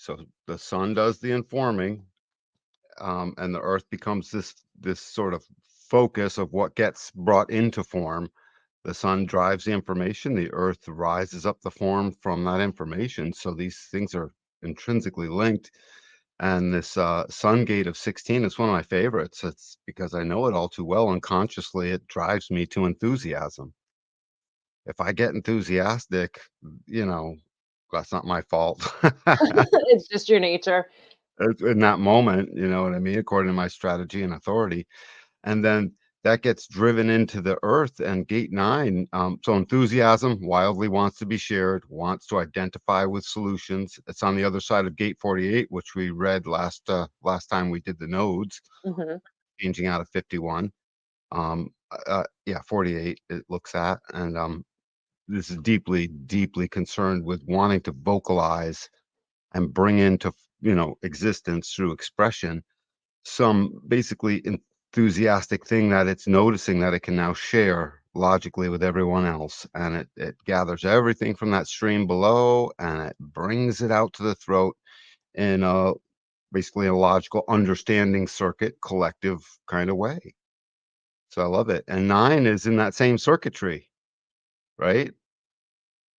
So the sun does the informing, and the earth becomes this sort of focus of what gets brought into form. The sun drives the information, the earth rises up the form from that information. So these things are intrinsically linked. And this sun gate of 16 is one of my favorites. It's because I know it all too well, and consciously it drives me to enthusiasm. If I get enthusiastic, you know, that's not my fault. It's just your nature. In that moment, you know what I mean, according to my strategy and authority. And then that gets driven into the earth and gate 9. So enthusiasm wildly wants to be shared, wants to identify with solutions. It's on the other side of gate 48, which we read last time we did the nodes, Mhm. changing out of 51. Yeah, 48 it looks at. And this is deeply, deeply concerned with wanting to vocalize and bring into, existence through expression some basically enthusiastic thing that it's noticing that it can now share logically with everyone else. And it gathers everything from that stream below and it brings it out to the throat in basically a logical understanding circuit, collective kind of way. So I love it. And 9 is in that same circuitry, right?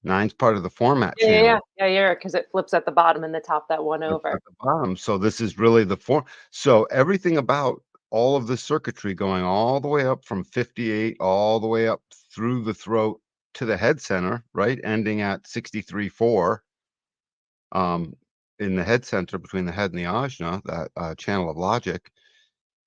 Nine's part of the format Yeah, yeah, yeah. channel. Yeah, yeah, 'cause it flips at the bottom and the top that one That's over. at the bottom. So this is really the form. So everything about all of the circuitry going all the way up from 58, all the way up through the throat to the head center, right? Ending at 63.4, um, in the head center between the head and the ajna, that channel of logic.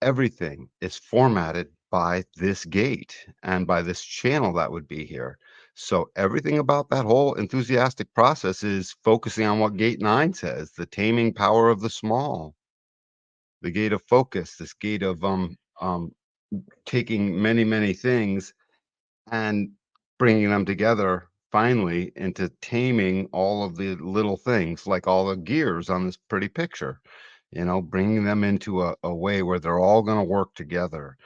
Everything is formatted by this gate and by this channel that would be here. So everything about that whole enthusiastic process is focusing on what gate 9 says, the taming power of the small, the gate of focus, this gate of taking many, many things and bringing them together finally into taming all of the little things, like all the gears on this pretty picture, bringing them into a way where they're all going to work together.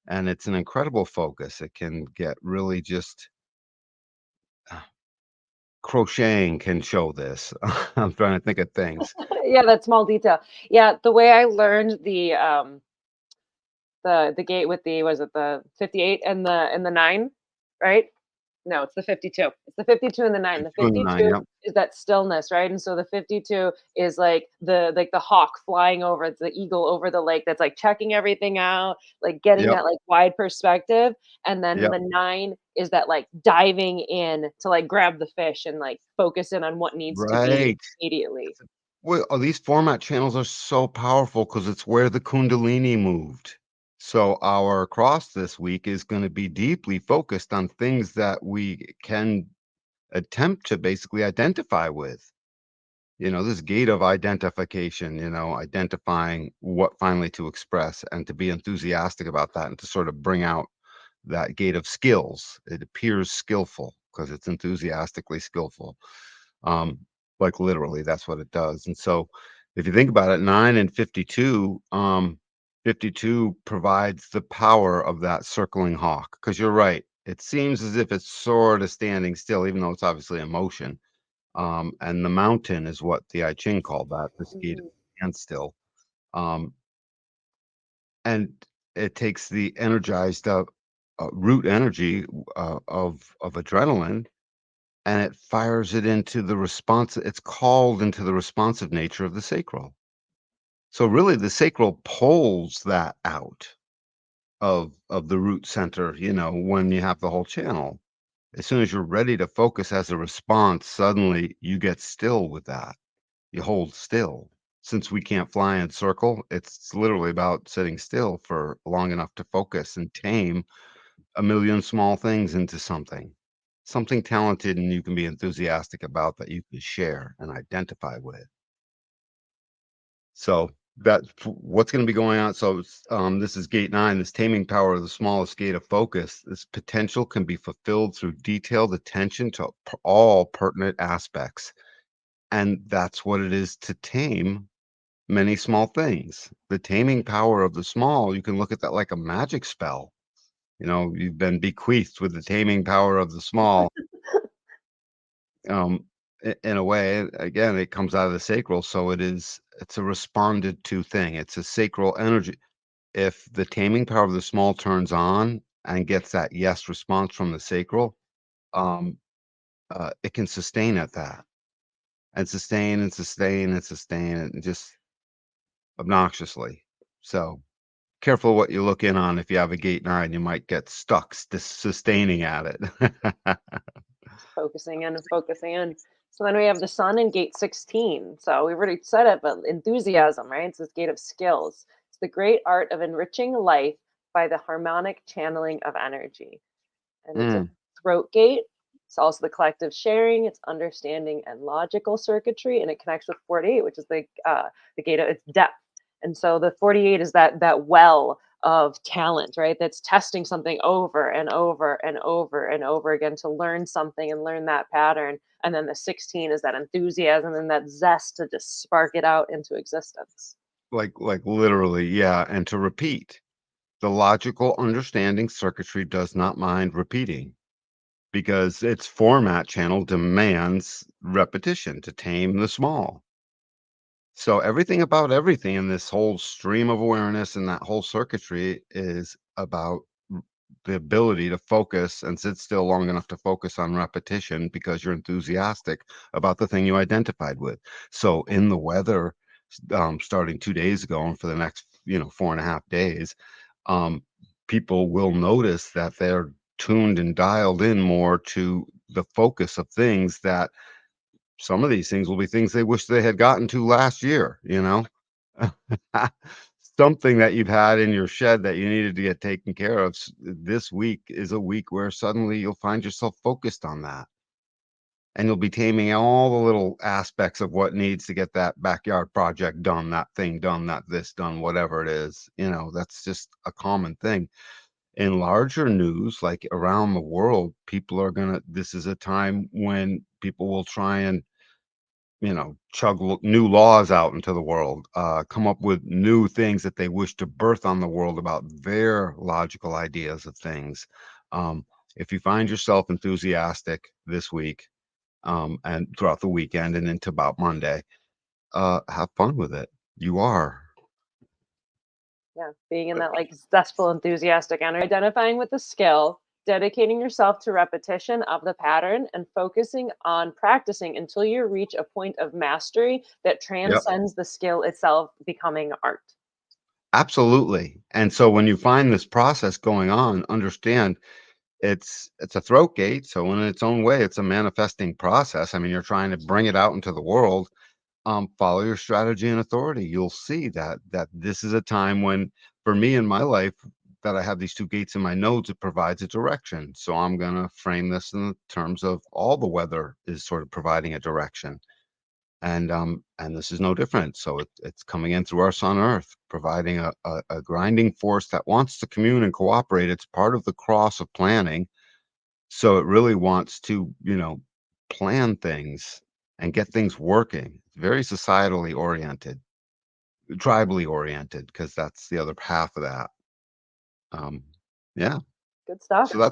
And it's an incredible focus. It can get really just uh, crocheting can show this. I'm trying to think of things. Yeah, that small detail. Yeah, the way I learned the gate with the was it the 58 and the 9, right? No, it's the 52. It's the 52 and the 9. The 2 and the 9, 52 yep. is that stillness, right? And so the 52 is like the hawk flying over, it's the eagle over the lake that's like checking everything out, like getting Yep. that like wide perspective. And then Yep. the 9 is that like diving in to like grab the fish and like focus in on what needs to be Right. immediately. Well, these format channels are so powerful because it's where the Kundalini moved. So our cross this week is going to be deeply focused on things that we can attempt to basically identify with. This gate of identification, identifying what finally to express and to be enthusiastic about that and to sort of bring out that gate of skills. It appears skillful because it's enthusiastically skillful. Um, like literally, that's what it does. And so if you think about it, 9 and 52, 52 provides the power of that circling hawk. Because you're right. It seems as if it's sort of standing still, even though it's obviously in motion. And the mountain is what the I Ching called that, the gate of Mhm. standstill. Um, and it takes the energized root energy of adrenaline and it fires it into the response. It's called into the responsive nature of the sacral. So really, the sacral pulls that out of the root center. When you have the whole channel. As soon as you're ready to focus as a response, suddenly you get still with that. You hold still. Since we can't fly in circle, it's literally about sitting still for long enough to focus and tame a million small things into something talented and you can be enthusiastic about that you can share and identify with. So that's what's going to be going on. So this is gate 9, this taming power of the smallest gate of focus. This potential can be fulfilled through detailed attention to all pertinent aspects. And that's what it is to tame many small things. The taming power of the small, you can look at that like a magic spell. You've been bequeathed with the taming power of the small. in a way, again, it comes out of the sacral, so it's a responded to thing. It's a sacral energy. If the taming power of the small turns on and gets that yes response from the sacral, um, it can sustain at that and sustain and sustain and sustain and just obnoxiously. So careful what you look in on. If you have a gate 9, you might get stuck sustaining at it. Focusing in and focusing in. So then we have the sun in gate 16. So we've already said it, but enthusiasm, right? It's this gate of skills. It's the great art of enriching life by the harmonic channeling of energy. And it's a Mm, throat gate. It's also the collective sharing, it's understanding and logical circuitry, and it connects with 48, which is the gate of its depth. And so the 48 is that well of talent, right? That's testing something over and over and over and over again to learn something and learn that pattern. And then the 16 is that enthusiasm and that zest to just spark it out into existence. like literally, yeah. And to repeat, the logical understanding circuitry does not mind repeating because its format channel demands repetition to tame the small. So everything about everything in this whole stream of awareness and that whole circuitry is about the ability to focus and sit still long enough to focus on repetition because you're enthusiastic about the thing you identified with. So in the weather, starting 2 days ago and for the next, 4.5 days, um, people will notice that they're tuned and dialed in more to the focus of things that some of these things will be things they wish they had gotten to last year. Something that you've had in your shed that you needed to get taken care of this week is a week where suddenly you'll find yourself focused on that. And you'll be taming all the little aspects of what needs to get that backyard project done, that thing done, that this done, whatever it is. That's just a common thing. In larger news, like around the world, this is a time when people will try and chug new laws out into the world, come up with new things that they wish to birth on the world about their logical ideas of things. Um, if you find yourself enthusiastic this week, and throughout the weekend and into about Monday, have fun with it. You are. Yeah, being in that like zestful, enthusiastic energy, identifying with the skill, dedicating yourself to repetition of the pattern, and focusing on practicing until you reach a point of mastery that Yep. transcends the skill itself, becoming art. Absolutely. And so when you find this process going on, understand it's a throat gate. So in its own way, it's a manifesting process. I mean, you're trying to bring it out into the world. Follow your strategy and authority. You'll see that this is a time when, for me in my life, that I have these two gates in my nodes, it provides a direction. So I'm gonna frame this in terms of all the weather is sort of providing a direction. And this is no different. So it's coming in through our sun Earth, providing a grinding force that wants to commune and cooperate. It's part of the cross of planning. So it really wants to, plan things and get things working. It's very societally oriented, tribally oriented, because that's the other half of that. Um, yeah. Good stuff. So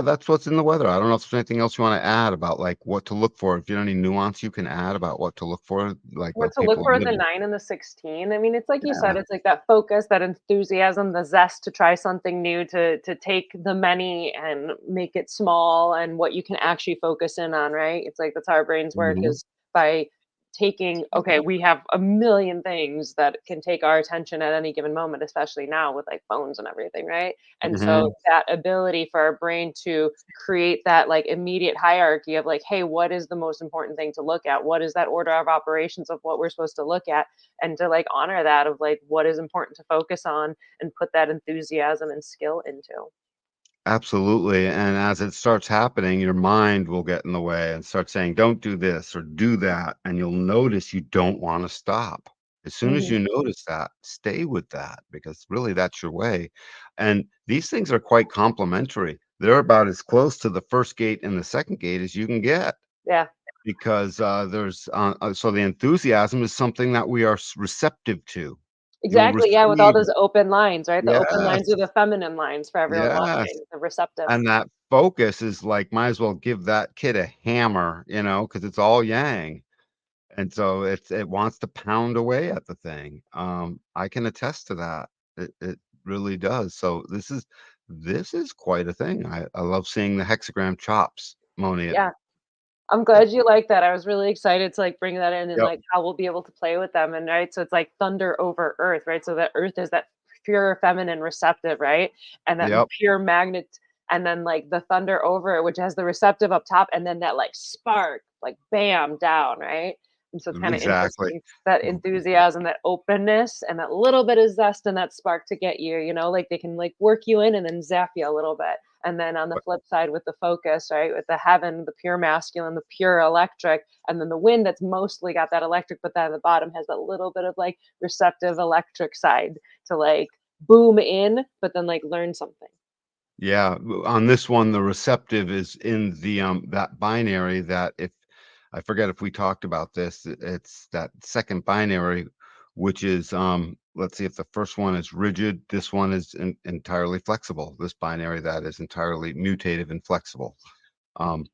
that's what's in the weather. I don't know if there's anything else you want to add about like what to look for. If you have any nuance you can add about what to look for, like What with to look people for in in the the 9 and the 16. I mean, it's like you yeah. said, it's like that focus, that enthusiasm, the zest to try something new, to take the many and make it small and what you can actually focus in on, right? It's like that's how our brains work Mhm. is by taking, okay, we have a million things that can take our attention at any given moment, especially now with like phones and everything, right? And so Mhm. that ability for our brain to create that like immediate hierarchy of like, hey, what is the most important thing to look at? What is that order of operations of what we're supposed to look at? And to like honor that of like what is important to focus on and put that enthusiasm and skill into. Absolutely, and as it starts happening, your mind will get in the way and start saying, "Don't do this or do that," and you'll notice you don't wanna stop. As soon as Mhm. you notice that, stay with that because really that's your way, and these things are quite complementary. They're about as close to the first gate and the second gate as you can get Yeah. because, there's, so the enthusiasm is something that we are receptive to. You'll Exactly, yeah, with all receive those open lines, right? The open yes, lines are the feminine lines for everyone yes, watching, the receptive. and that focus is like, might as well give that kid a hammer, because it's all yang, and so it wants to pound away at the thing. I can attest to that. It really does. So this is quite a thing. I love seeing the hexagram chops, Moni. Yeah. I'm It glad you like that. I was really excited to, like, bring that in and, Yep, like, how we'll be able to play with them, and, right, so it's like thunder over earth, right? So that earth is that pure feminine receptive, right? And that yep, pure magnet, and then, like, the thunder over it, which has the receptive up top, and then that, like, spark, like, bam, down, right? And so it's kinda exactly. interesting, that enthusiasm, that openness, and that little bit of zest and that spark to get you, like, they can, like, work you in and then zap you a little bit. And then on the flip side with the focus, right, with the heaven, the pure masculine, the pure electric, and then the wind that's mostly got that electric, but then the bottom has that little bit of like receptive electric side to like boom in, but then like learn something. Yeah, on this one, the receptive is in that binary that if I forget if we talked about this, it's that second binary, which is, let's see if the first one is rigid, this one is entirely flexible. This binary that is entirely mutative and flexible. Um,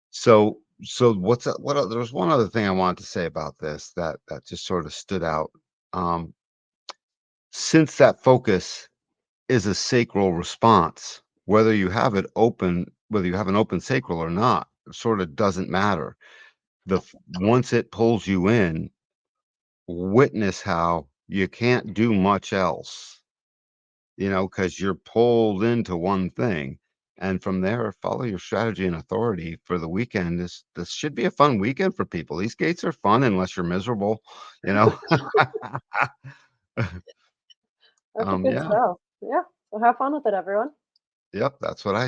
so what's that, there's one other thing I wanted to say about this that just sort of stood out. Um, since that focus is a sacral response. Whether you have an open sacral or not, sort of doesn't matter. Once it pulls you in, witness how you can't do much else, because you're pulled into one thing. And from there, follow your strategy and authority for the weekend. This should be a fun weekend for people. These gates are fun unless you're miserable, you know. Okay, good Yeah, stuff. Yeah. So have fun with it, everyone. yep, that's what I